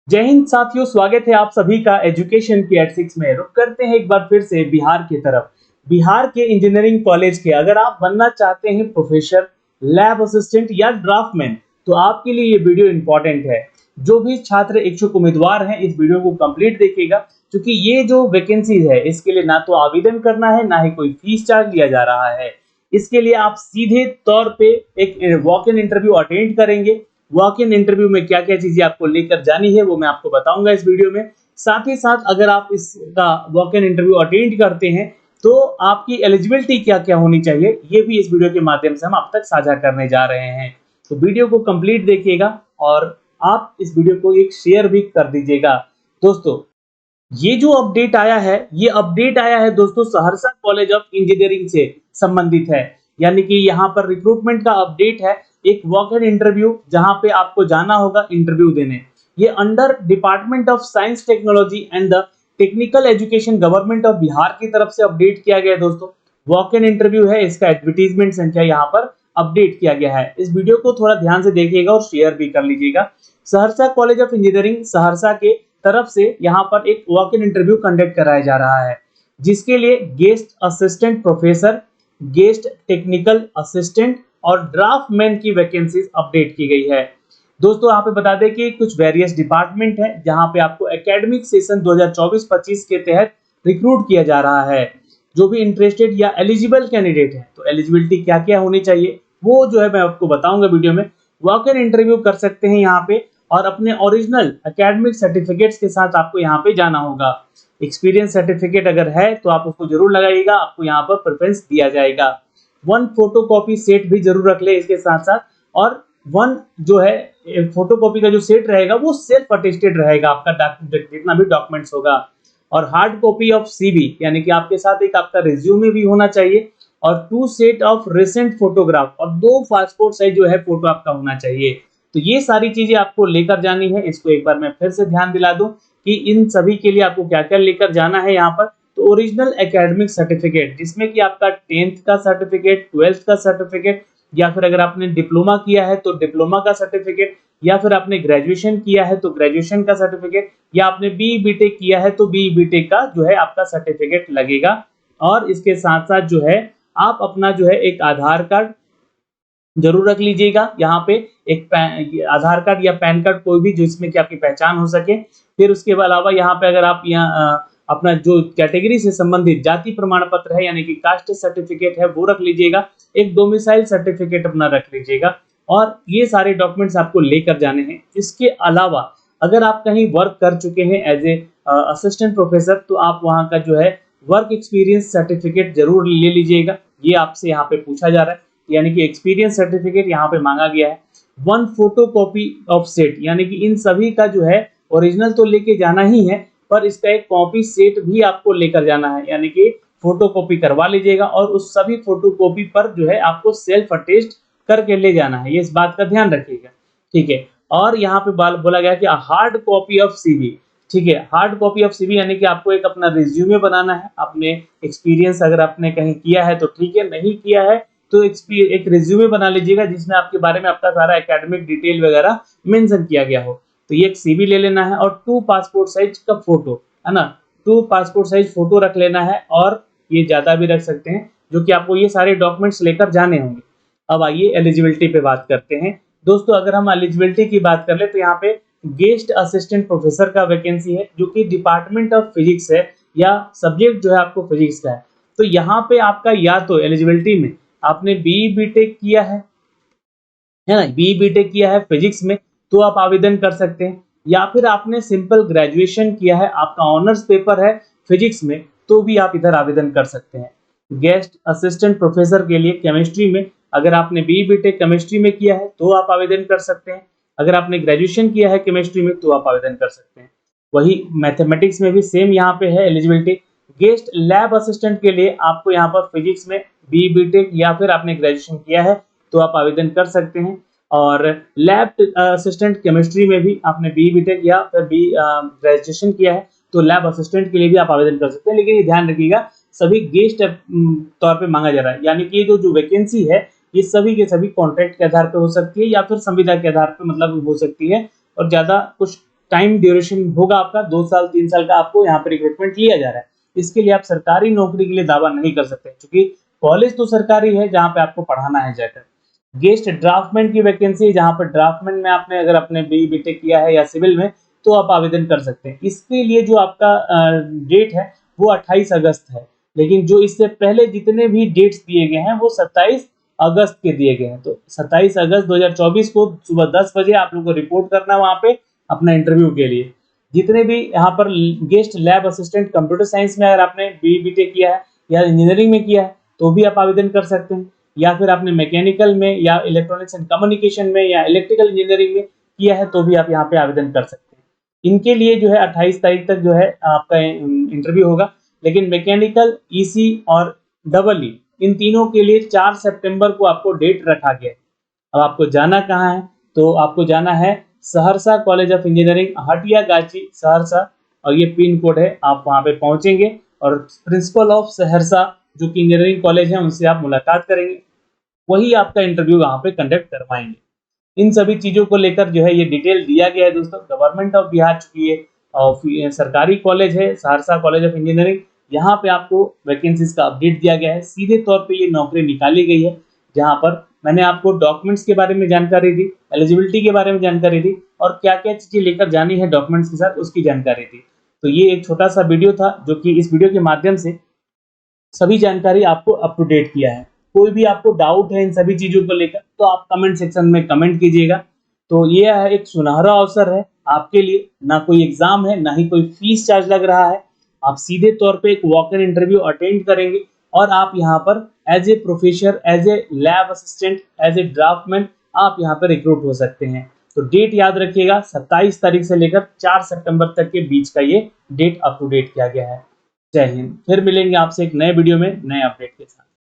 जय हिंद साथियों, स्वागत है आप सभी का एजुकेशन की एट 6 में। रुक करते हैं एक बार फिर से बिहार की तरफ। बिहार के इंजीनियरिंग कॉलेज के अगर आप बनना चाहते हैं प्रोफेसर, लैब असिस्टेंट या ड्राफ्टमैन, तो आपके लिए ये वीडियो इंपॉर्टेंट है। जो भी छात्र इच्छुक उम्मीदवार हैं इस वीडियो को कंप्लीट देखिएगा, क्योंकि ये जो वैकेंसी है इसके लिए ना तो आवेदन करना है, ना ही कोई फीस चार्ज लिया जा रहा है। इसके लिए आप सीधे तौर पे एक वॉक इन इंटरव्यू अटेंड करेंगे। वॉक इन इंटरव्यू में क्या क्या चीजें आपको लेकर जानी है वो मैं आपको बताऊंगा इस वीडियो में। साथ ही साथ अगर आप इसका वॉक इन इंटरव्यू अटेंड करते हैं तो आपकी एलिजिबिलिटी क्या क्या होनी चाहिए ये भी इस वीडियो के माध्यम से हम आप तक साझा करने जा रहे हैं। तो वीडियो को कंप्लीट देखिएगा और आप इस वीडियो को एक शेयर भी कर दीजिएगा। दोस्तों, ये जो अपडेट आया है, ये अपडेट आया है दोस्तों सहरसा कॉलेज ऑफ इंजीनियरिंग से संबंधित है। यानी कि यहाँ पर रिक्रूटमेंट का अपडेट है, एक वॉक इन इंटरव्यू जहां पे आपको जाना होगा इंटरव्यू देने। ये under department of science technology and the technical education government of Bihar की तरफ से अपडेट किया गया है दोस्तों। वॉक इन इंटरव्यू है, इसका एडवर्टीजमेंट संख्या यहाँ पर अपडेट किया गया है। इस वीडियो को थोड़ा ध्यान से देखिएगा और शेयर भी कर लीजिएगा। Saharsa college of engineering Saharsa के तरफ से यहाँ पर एक वॉक इन इंटरव्यू कंडक्ट कराया जा रहा है, जिसके लिए guest assistant professor, guest technical assistant और ड्राफ्टमैन की वैकेंसीज अपडेट की गई है। दोस्तों, यहाँ पे बता दें कि कुछ वेरियस डिपार्टमेंट है जहाँ पे आपको एकेडमिक सेशन 2024-25 के तहत रिक्रूट किया जा रहा है। जो भी इंटरेस्टेड या एलिजिबल कैंडिडेट है, तो एलिजिबिलिटी क्या क्या होनी चाहिए वो जो है मैं आपको बताऊंगा वीडियो में। वॉक इन इंटरव्यू कर सकते हैं यहाँ पे और अपने ओरिजिनल एकेडमिक सर्टिफिकेट्स के साथ आपको यहाँ पे जाना होगा। एक्सपीरियंस सर्टिफिकेट अगर है तो आप उसको जरूर लगाइएगा, आपको यहाँ पर प्रेफरेंस दिया जाएगा। 1 फोटोकॉपी सेट भी जरूर रख ले इसके साथ साथ, और 1 जो है फोटोकॉपी का जो सेट रहेगा वो सेल्फ अटेस्टेड रहेगा, आपका जितना भी डॉक्यूमेंट्स होगा। और हार्ड कॉपी ऑफ सीवी, यानी कि आपके साथ एक आपका रिज्यूमे भी होना चाहिए, और 2 सेट ऑफ रिसेंट फोटोग्राफ और 2 पासपोर्ट साइज जो है फोटो आपका होना चाहिए। तो ये सारी चीजें आपको लेकर जानी है। इसको एक बार मैं फिर से ध्यान दिला दूं कि इन सभी के लिए आपको क्या क्या लेकर जाना है यहाँ पर। तो ओरिजिनल एकेडमिक सर्टिफिकेट, जिसमें कि आपका 10th का सर्टिफिकेट, 12th का सर्टिफिकेट, या फिर अगर आपने डिप्लोमा किया है तो डिप्लोमा का सर्टिफिकेट, या फिर आपने ग्रेजुएशन किया है तो ग्रेजुएशन का सर्टिफिकेट, या आपने बी बीटेक किया है तो बी बीटेक का जो है आपका सर्टिफिकेट लगेगा। और इसके साथ साथ जो है आप अपना जो है एक आधार कार्ड जरूर रख लीजिएगा। यहाँ पे एक आधार कार्ड या पैन कार्ड कोई भी जिसमें कि आपकी पहचान हो सके। फिर उसके अलावा यहाँ पे अगर आप यहाँ अपना जो कैटेगरी से संबंधित जाति प्रमाण पत्र है यानी कि कास्ट सर्टिफिकेट है वो रख लीजिएगा। एक डोमिसाइल सर्टिफिकेट अपना रख लीजिएगा, और ये सारे डॉक्यूमेंट्स आपको लेकर जाने हैं। इसके अलावा अगर आप कहीं वर्क कर चुके हैं एज ए असिस्टेंट प्रोफेसर, तो आप वहाँ का जो है वर्क एक्सपीरियंस सर्टिफिकेट जरूर ले लीजिएगा। ये आपसे यहाँ पे पूछा जा रहा है, यानी कि एक्सपीरियंस सर्टिफिकेट यहाँ पे मांगा गया है। 1 फोटोकॉपी ऑफ सेट, यानी कि इन सभी का जो है ओरिजिनल तो लेके जाना ही है, पर इसका एक कॉपी सेट भी आपको लेकर जाना है, यानी कि फोटोकॉपी करवा लीजिएगा और उस सभी फोटोकॉपी पर जो है आपको सेल्फ अटेस्ट करके ले जाना है। ये इस बात का ध्यान रखिएगा, ठीक है। और यहाँ पे बोला गया कि हार्ड कॉपी ऑफ सीवी, ठीक है। हार्ड कॉपी ऑफ सीवी यानी कि आपको एक अपना रिज्यूमे बनाना है। अपने एक्सपीरियंस अगर आपने कहीं किया है तो ठीक है, नहीं किया है तो एक रिज्यूमे बना लीजिएगा जिसमें आपके बारे में आपका सारा एकेडमिक डिटेल वगैरह मेंशन किया गया हो। तो ये एक सीवी ले लेना है और 2 पासपोर्ट साइज का फोटो, है ना, 2 पासपोर्ट साइज फोटो रख लेना है, और ये ज्यादा भी रख सकते हैं, जो कि आपको ये सारे डॉक्यूमेंट्स लेकर जाने होंगे। अब आइए एलिजिबिलिटी पे बात करते हैं। दोस्तों, अगर हम एलिजिबिलिटी की बात कर ले तो यहाँ पे गेस्ट असिस्टेंट प्रोफेसर का वैकेंसी है, जो कि डिपार्टमेंट ऑफ फिजिक्स है, या सब्जेक्ट जो है आपको फिजिक्स का है। तो यहाँ पे आपका या तो एलिजिबिलिटी में आपने बी बीटेक किया है ना, बी बीटेक किया है फिजिक्स में तो आप आवेदन कर सकते हैं, या फिर आपने सिंपल ग्रेजुएशन किया है, आपका ऑनर्स पेपर है फिजिक्स में, तो भी आप इधर आवेदन कर सकते हैं। गेस्ट असिस्टेंट प्रोफेसर के लिए केमिस्ट्री में अगर आपने बी बीटेक केमिस्ट्री में किया है तो आप आवेदन कर सकते हैं। अगर आपने ग्रेजुएशन किया है केमिस्ट्री में तो आप आवेदन कर सकते हैं। वही मैथमेटिक्स में भी सेम यहाँ पे है एलिजिबिलिटी। गेस्ट लैब असिस्टेंट के लिए आपको यहाँ पर फिजिक्स में बी बीटेक या फिर आपने ग्रेजुएशन किया है तो आप आवेदन कर सकते हैं। और लैब असिस्टेंट केमिस्ट्री में भी आपने बी बीटेक या फिर बी ग्रेजुएशन किया है तो लैब असिस्टेंट के लिए भी आप आवेदन कर सकते हैं। लेकिन ये ध्यान रखिएगा सभी गेस्ट तौर पे मांगा जा रहा है, यानी कि ये जो वैकेंसी है ये सभी के सभी कॉन्ट्रैक्ट के आधार पे हो सकती है या फिर संविदा के आधार पे मतलब हो सकती है, और ज्यादा कुछ टाइम ड्यूरेशन होगा आपका 2 साल 3 साल का, आपको यहाँ पे रिक्रूटमेंट लिया जा रहा है। इसके लिए आप सरकारी नौकरी के लिए दावा नहीं कर सकते, क्योंकि कॉलेज तो सरकारी है जहाँ पे आपको पढ़ाना है जाकर। गेस्ट ड्राफ्टमैन की वैकेंसी, जहाँ पर ड्राफ्टमैन में आपने अगर अपने BE BTech किया है या सिविल में, तो आप आवेदन कर सकते हैं। इसके लिए जो आपका डेट है वो 28 अगस्त है, लेकिन जो इससे पहले जितने भी डेट्स दिए गए हैं वो 27 अगस्त के दिए गए हैं। तो 27 अगस्त 2024 को सुबह 10 बजे आप लोग को रिपोर्ट करना है वहाँ पे अपना इंटरव्यू के लिए। जितने भी यहाँ पर guest lab assistant computer science में अगर आपने BE BTech किया है या इंजीनियरिंग में किया है तो भी आप आवेदन कर सकते हैं, या फिर आपने मैकेनिकल में या इलेक्ट्रॉनिक्स एंड कम्युनिकेशन में या इलेक्ट्रिकल इंजीनियरिंग में किया है तो भी आप यहाँ पे आवेदन कर सकते हैं। इनके लिए जो है 28 तारीख तक जो है आपका इंटरव्यू होगा, लेकिन मैकेनिकल, EC और EE इन तीनों के लिए 4 सितंबर को आपको डेट रखा गया है। अब आपको जाना कहाँ है, तो आपको जाना है Saharsa college of engineering, Hatiyagachhi, Saharsa, और ये पिन कोड है। आप वहाँ पे पहुँचेंगे और प्रिंसिपल ऑफ सहरसा जो कि इंजीनियरिंग कॉलेज है उनसे आप मुलाकात करेंगे, वही आपका इंटरव्यू वहाँ पे कंडक्ट करवाएंगे। इन सभी चीज़ों को लेकर जो है ये डिटेल दिया गया है दोस्तों। गवर्नमेंट ऑफ बिहार, चूंकि ये सरकारी कॉलेज है, सहरसा कॉलेज ऑफ इंजीनियरिंग, यहाँ पे आपको वैकेंसीज का अपडेट दिया गया है। सीधे तौर पे ये नौकरी निकाली गई है, जहाँ पर मैंने आपको डॉक्यूमेंट्स के बारे में जानकारी दी, एलिजिबिलिटी के बारे में जानकारी दी, और क्या क्या चीज़ें लेकर जानी है डॉक्यूमेंट्स के साथ उसकी जानकारी दी। तो ये एक छोटा सा वीडियो था, जो कि इस वीडियो के माध्यम से सभी जानकारी आपको अप टू डेट किया है। कोई भी आपको डाउट है इन सभी चीज़ों को लेकर तो आप कमेंट सेक्शन में कमेंट कीजिएगा। तो ये है एक सुनहरा अवसर है आपके लिए, ना कोई एग्जाम है, ना ही कोई फीस चार्ज लग रहा है। आप सीधे तौर पे एक वॉक इन इंटरव्यू अटेंड करेंगे और आप यहाँ पर as a professor, as a lab assistant, as a draftsman आप यहाँ पर रिक्रूट हो सकते हैं। तो डेट याद रखिएगा, 27 तारीख से लेकर 4 सितंबर तक के बीच का ये डेट अप टू डेट किया गया है। जय हिंद। फिर मिलेंगे आपसे एक नए वीडियो में नए अपडेट के साथ।